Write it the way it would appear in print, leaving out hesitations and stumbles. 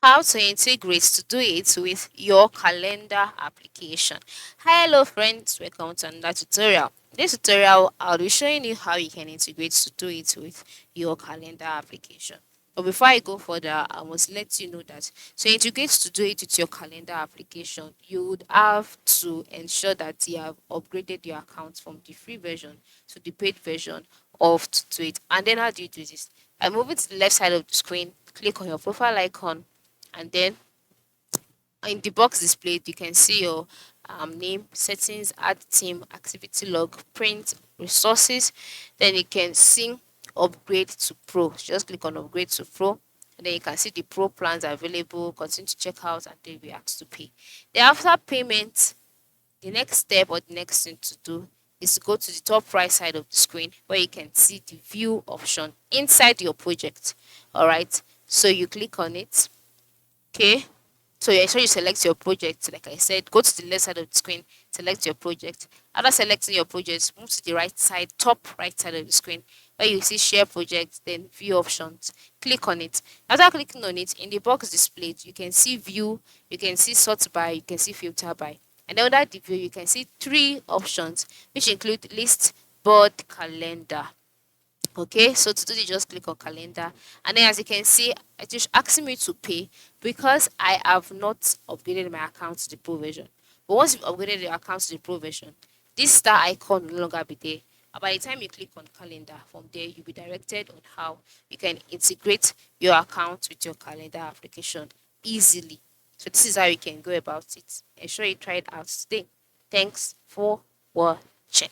How to integrate Todoist with your calendar application. Hi, hello friends, welcome to another tutorial. This tutorial, I'll be showing you how you can integrate Todoist with your calendar application. But before I go further, I must let you know that to integrate Todoist with your calendar application, you would have to ensure that you have upgraded your account from the free version to the paid version of Todoist. And then how do you do this? I move it to the left side of the screen, click on your profile icon, and then in the box displayed you can see your name, settings, add team, activity log, print, resources. Then you can see upgrade to pro. Just click on upgrade to pro, and then you can see the pro plans available. Continue to check out, and then we ask to pay. Then after payment, the next step or the next thing to do is to go to the top right side of the screen where you can see the view option inside your project. All right, so you click on it. Okay, so you ensure you select your project. Like I said, go to the left side of the screen, select your project. After selecting your project, move to the right side, top right side of the screen, where you see share project, then view options. Click on it. After clicking on it, in the box displayed, you can see view, you can see sort by, you can see filter by. And then under the view, you can see three options, which include list, board, calendar. Okay, so to do this, just click on calendar, and then as you can see, it is asking me to pay because I have not upgraded my account to the pro version. But once you've upgraded your account to the pro version, this star icon will no longer be there. And by the time you click on calendar, from there you'll be directed on how you can integrate your account with your calendar application easily. So this is how you can go about it. Ensure you try it out today. Thanks for watching.